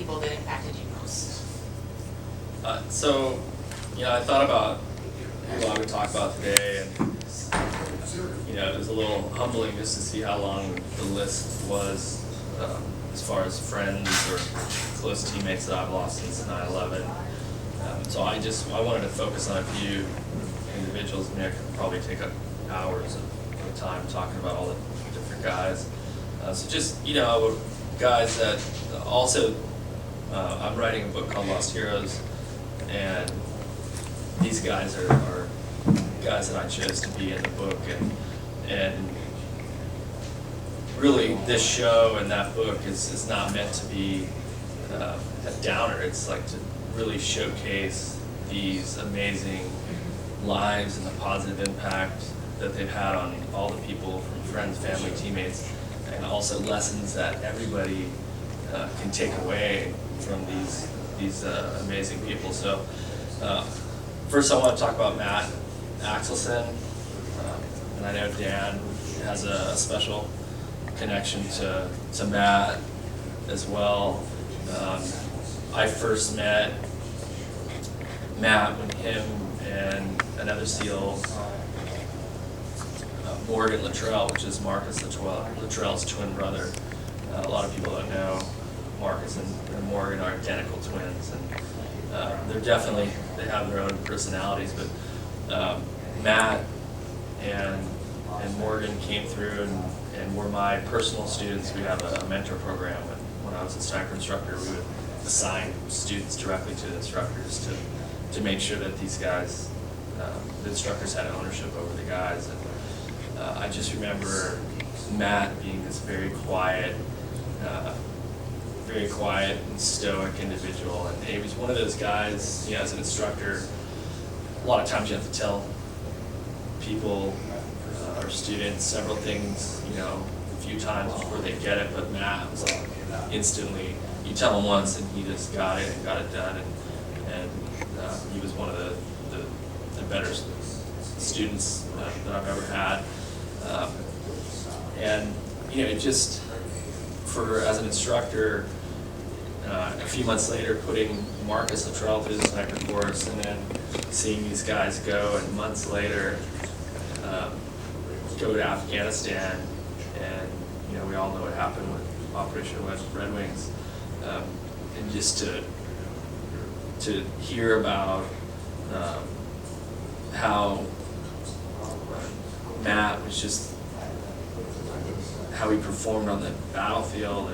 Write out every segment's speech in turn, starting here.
people that impacted you most? So, I thought about who I would talk about today, and it was a little humbling just to see how long the list was, as far as friends or close teammates that I've lost since 9/11. So I wanted to focus on a few individuals. I mean, I could probably take up hours of time talking about all the different guys. So just, guys that also, I'm writing a book called Lost Heroes, and these guys are guys that I chose to be in the book, and really this show and that book is not meant to be a downer. It's like to really showcase these amazing lives and the positive impact that they've had on all the people, from friends, family, teammates, and also lessons that everybody can take away from these amazing people. So first I want to talk about Matt Axelson, and I know Dan has a special connection to Matt as well. I first met Matt when him and another SEAL, Morgan Luttrell, which is Marcus Luttrell's twin brother. A lot of people don't know Marcus and Morgan are identical twins, and they have their own personalities, but Matt and Morgan came through and were my personal students. We have a mentor program, and when I was a sniper instructor, we would assign students directly to the instructors to make sure that these guys, the instructors had ownership over the guys. And I just remember Matt being this very quiet and stoic individual, and he was one of those guys, as an instructor, a lot of times you have to tell people or students several things, a few times before they get it, but Matt was like instantly, you tell him once and he just got it and got it done, and he was one of the better students that I've ever had. And just as an instructor, a few months later, putting Marcus Luttrell through the sniper course, and then seeing these guys go, and months later go to Afghanistan, and we all know what happened with Operation Red Wings, and just to hear about how Matt was just, how he performed on the battlefield,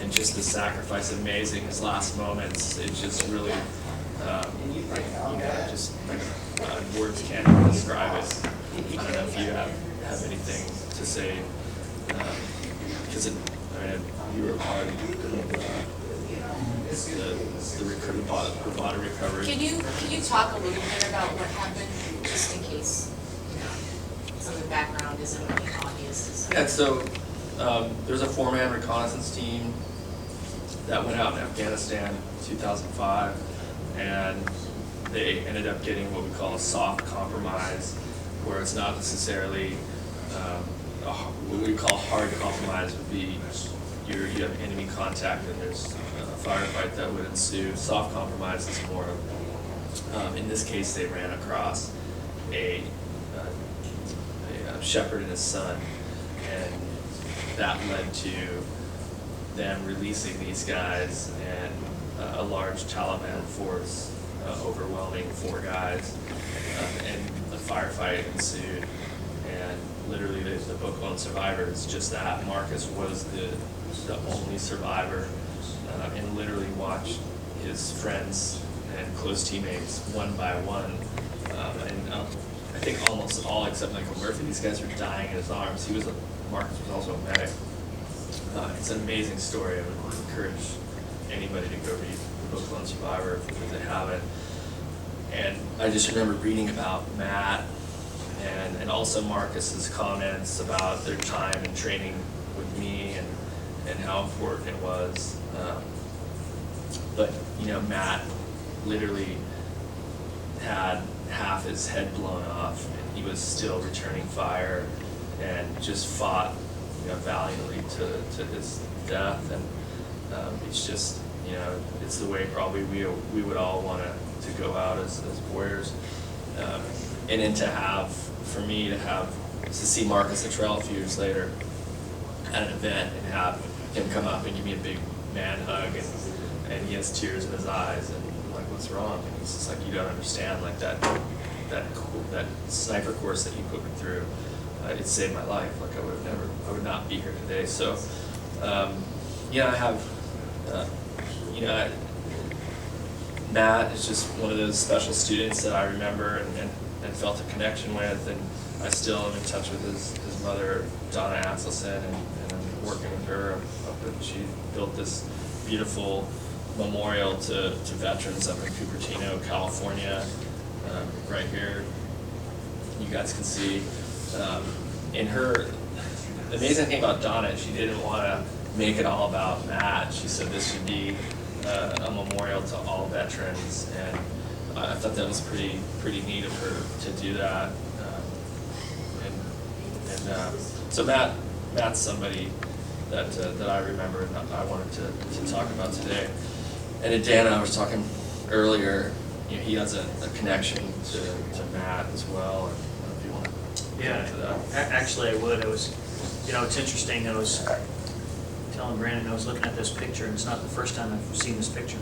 and just the sacrifice, amazing, his last moments, it just really, words can't even describe it. I don't know if you have anything to say, because you were a part of the body recovery. Can you talk a little bit about what happened, just in case some of the background isn't really obvious? Yeah, so there's a 4-man reconnaissance team that went out in Afghanistan in 2005, and they ended up getting what we call a soft compromise, where it's not necessarily what we call hard compromise would be you have enemy contact and there's a firefight that would ensue. Soft compromise is more of, in this case, they ran across a shepherd and his son, and that led to them releasing these guys, and a large Taliban force overwhelming 4 guys, and a firefight ensued, and literally the book Lone Survivor is just that. Marcus was the only survivor, and literally watched his friends and close teammates one by one, and I think almost all except Michael Murphy, these guys were dying in his arms. Marcus was also a medic. It's an amazing story. I would encourage anybody to go read the book Lone Survivor if they haven't. And I just remember reading about Matt and also Marcus's comments about their time and training with me and how important it was. But Matt literally had half his head blown off, and he was still returning fire and just fought valiantly to his death. And it's just You know, it's the way probably we would all want to go out as warriors. And then for me to see Marcus Luttrell a few years later at an event and have him come up and give me a big man hug, and he has tears in his eyes, and I'm like, what's wrong? And he's just like, you don't understand, like that sniper course that you put me through, it saved my life. Like I would not be here today. So, yeah, I have, Matt is just one of those special students that I remember and felt a connection with, and I still am in touch with his mother, Donna Axelson, and I'm working with her. She built this beautiful memorial to veterans up in Cupertino, California, right here. You guys can see. In her, the amazing thing about Donna, she didn't want to make it all about Matt. She said this should be a memorial to all veterans, and I thought that was pretty neat of her to do that. So Matt's somebody that I remember and I wanted to talk about today. And then Dan and I was talking earlier. You know, he has a connection to Matt as well. And I don't know if you want to get into that. Actually, I would. It's interesting. I was telling Brandon, I was looking at this picture, and it's not the first time I've seen this picture.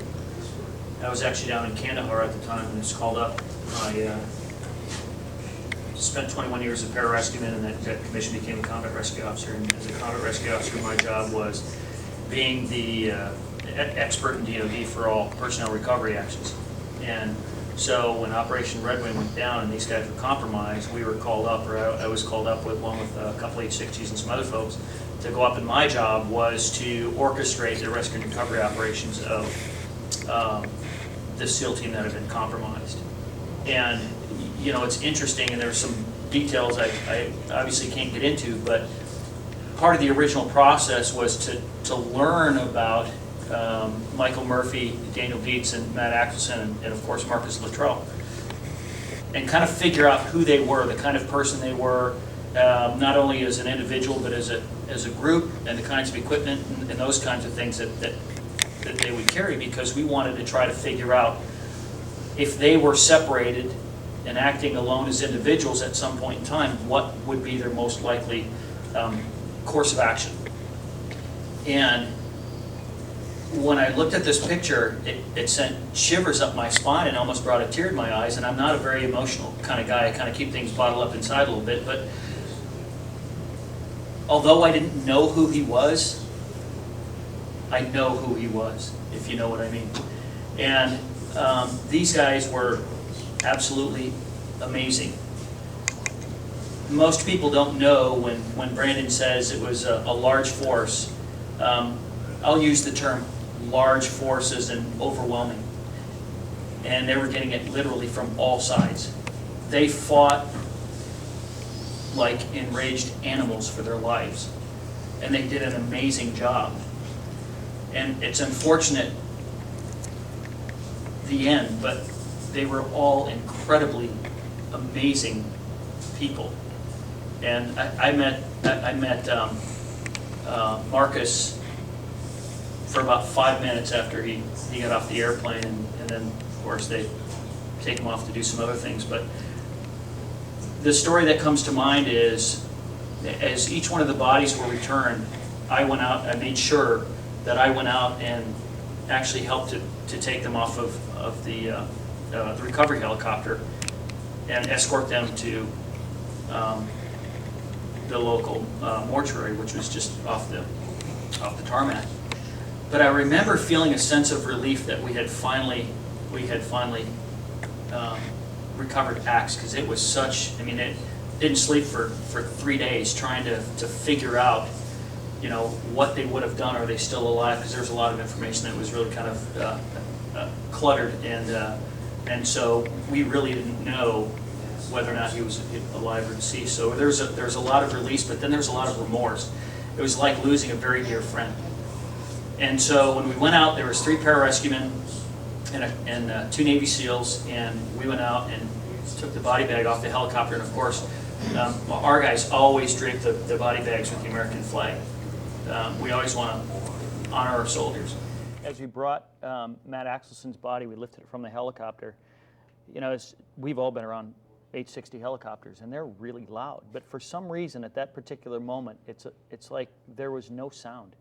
I was actually down in Kandahar at the time when it was called up. I spent 21 years as a pararescueman, and that commission became a combat rescue officer. And as a combat rescue officer, my job was being the expert in DoD for all personnel recovery actions. And so when Operation Red Wing went down and these guys were compromised, we were called up, or I was called up along with a couple H-60s and some other folks to go up, and my job was to orchestrate the rescue and recovery operations of the SEAL team that had been compromised. And it's interesting, and there's some details I obviously can't get into, but part of the original process was to learn about Michael Murphy, Daniel Dietz, and Matt Axelson, and of course Marcus Luttrell, and kind of figure out who they were, the kind of person they were, not only as an individual but as a group, and the kinds of equipment and those kinds of things that they would carry, because we wanted to try to figure out if they were separated and acting alone as individuals at some point in time, what would be their most likely course of action. And when I looked at this picture, it sent shivers up my spine and almost brought a tear in my eyes, and I'm not a very emotional kind of guy. I kind of keep things bottled up inside a little bit, but although I didn't know who he was, I know who he was, if you know what I mean. And these guys were absolutely amazing. Most people don't know when Brandon says it was a large force. I'll use the term large forces and overwhelming. And they were getting it literally from all sides. They fought like enraged animals for their lives. And they did an amazing job. And it's unfortunate, the end, but they were all incredibly amazing people. And I met Marcus for about 5 minutes after he got off the airplane, and then of course they take him off to do some other things. But the story that comes to mind is, as each one of the bodies were returned, I went out, I made sure that I went out and actually helped to take them off of the recovery helicopter and escort them to the local mortuary, which was just off the tarmac. But I remember feeling a sense of relief that we had finally recovered Axe, because it was such, I mean, it didn't sleep for 3 days trying to figure out, what they would have done. Are they still alive? Because there's a lot of information that was really kind of cluttered, and so we really didn't know whether or not he was alive or deceased. So there's a lot of release, but then there's a lot of remorse. It was like losing a very dear friend. And so when we went out, there was 3 pararescuemen and 2 Navy SEALs, and we went out and took the body bag off the helicopter. And of course, our guys always drape the body bags with the American flag. We always want to honor our soldiers. as we brought Matt Axelson's body, we lifted it from the helicopter. You know, we've all been around H-60 helicopters, and they're really loud. But for some reason, at that particular moment, it's like there was no sound.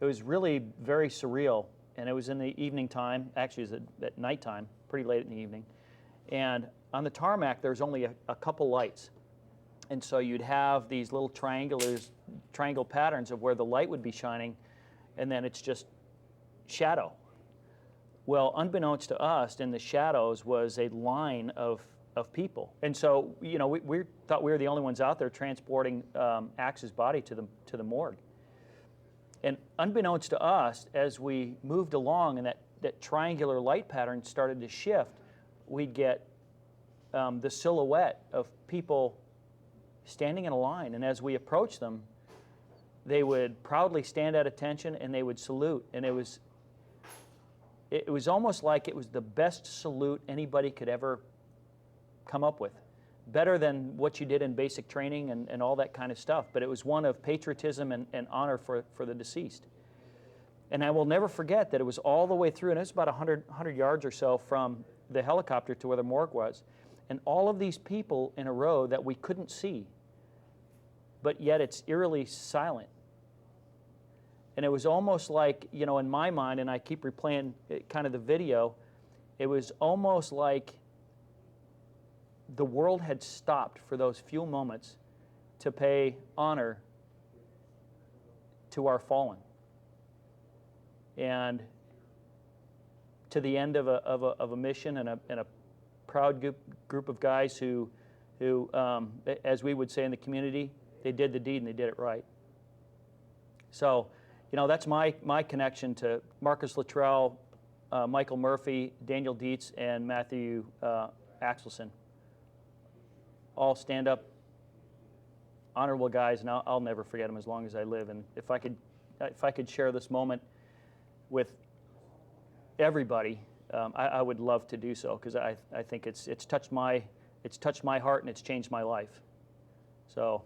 It was really very surreal, and it was in the evening time. Actually, it was at nighttime, pretty late in the evening. And on the tarmac, there was only a couple lights. And so you'd have these little triangle patterns of where the light would be shining, and then it's just shadow. Well, unbeknownst to us, in the shadows was a line of people. And so, you know, we thought we were the only ones out there transporting Axe's body to the morgue. And unbeknownst to us, as we moved along and that triangular light pattern started to shift, we'd get the silhouette of people standing in a line, and as we approached them, they would proudly stand at attention and they would salute, and it was almost like it was the best salute anybody could ever come up with. Better than what you did in basic training and all that kind of stuff, but it was one of patriotism and honor for the deceased. And I will never forget that it was all the way through, and it was about 100 yards or so from the helicopter to where the morgue was, and all of these people in a row that we couldn't see, but yet it's eerily silent. And it was almost like, you know, in my mind, and I keep replaying kind of the video, it was almost like the world had stopped for those few moments to pay honor to our fallen. And to the end of a mission and a proud group of guys who, as we would say in the community, they did the deed and they did it right. So, you know, that's my connection to Marcus Luttrell, Michael Murphy, Daniel Dietz, and Matthew Axelson. All stand-up, honorable guys, and I'll never forget them as long as I live. And if I could share this moment with everybody, I would love to do so, because I think it's touched my heart and it's changed my life. So